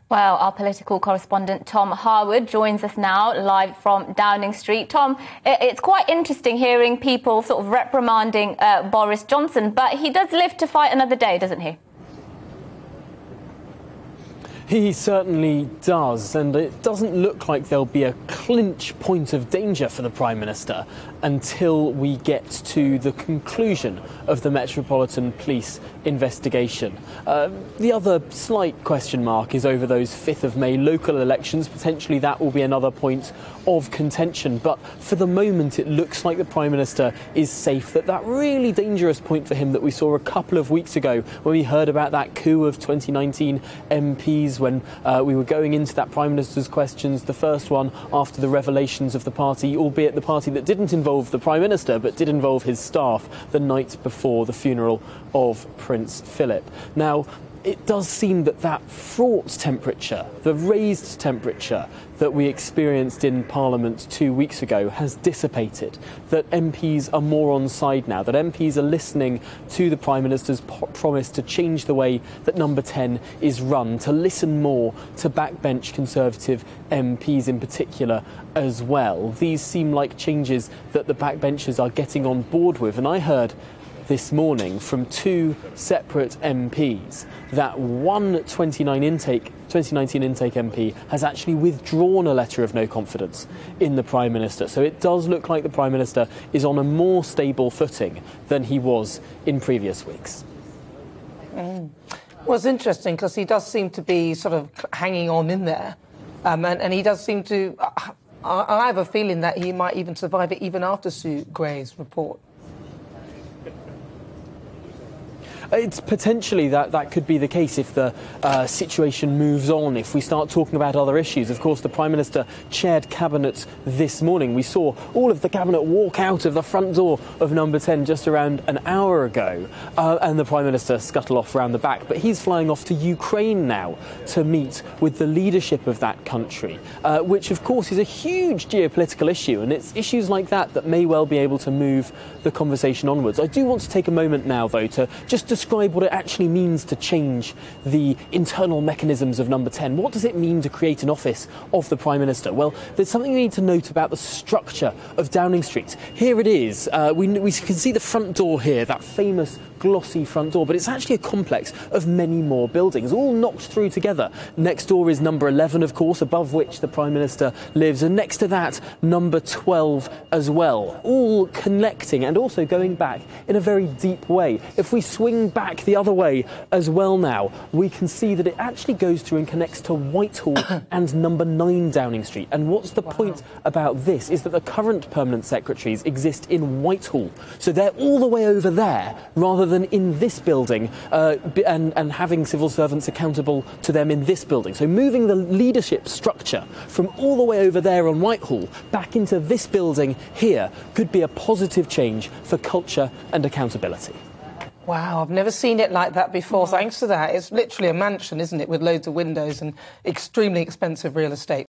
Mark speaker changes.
Speaker 1: Well, our political correspondent Tom Harwood joins us now live from Downing Street. Tom, it's quite interesting hearing people sort of reprimanding Boris Johnson, but he does live to fight another day, doesn't he?
Speaker 2: He certainly does, and it doesn't look like there'll be a clinch point of danger for the Prime Minister until we get to the conclusion of the Metropolitan Police investigation. The other slight question mark is over those 5th of May local elections. Potentially that will be another point of contention, but for the moment it looks like the Prime Minister is safe. That really dangerous point for him that we saw a couple of weeks ago when we heard about that coup of 2019 MPs, when we were going into that Prime Minister's questions, the first one after the revelations of the party, albeit the party that didn't involve the Prime Minister but did involve his staff, the night before the funeral of Prince Philip. Now, it does seem that fraught temperature, the raised temperature that we experienced in Parliament 2 weeks ago has dissipated, that MPs are more on side now, that MPs are listening to the Prime Minister's promise to change the way that Number 10 is run, to listen more to backbench Conservative MPs in particular as well. These seem like changes that the backbenchers are getting on board with, and I heard this morning from 2 separate MPs that one 2019 intake MP has actually withdrawn a letter of no confidence in the Prime Minister. So it does look like the Prime Minister is on a more stable footing than he was in previous weeks.
Speaker 3: Well, it's interesting because he does seem to be sort of hanging on in there, and he does seem to... I have a feeling that he might even survive it even after Sue Gray's report.
Speaker 2: It's potentially that could be the case if the situation moves on, if we start talking about other issues. Of course, the Prime Minister chaired Cabinet this morning. We saw all of the Cabinet walk out of the front door of Number 10 just around an hour ago, and the Prime Minister scuttle off around the back. But he's flying off to Ukraine now to meet with the leadership of that country, which, of course, is a huge geopolitical issue, and it's issues like that may well be able to move the conversation onwards. I do want to take a moment now, though, to just describe what it actually means to change the internal mechanisms of Number 10. What does it mean to create an office of the Prime Minister? Well, there's something we need to note about the structure of Downing Street. Here it is. We can see the front door here, that famous glossy front door, but it's actually a complex of many more buildings, all knocked through together. Next door is Number 11, of course, above which the Prime Minister lives, and next to that, Number 12 as well, all connecting and also going back in a very deep way. If we swing back the other way as well now, we can see that it actually goes through and connects to Whitehall and Number 9 Downing Street. And what's the point about this is that the current permanent secretaries exist in Whitehall, so they're all the way over there rather than in this building, and having civil servants accountable to them in this building. So moving the leadership structure from all the way over there on Whitehall back into this building here could be a positive change for culture and accountability.
Speaker 3: Wow, I've never seen it like that before. Thanks to that. It's literally a mansion, isn't it, with loads of windows and extremely expensive real estate.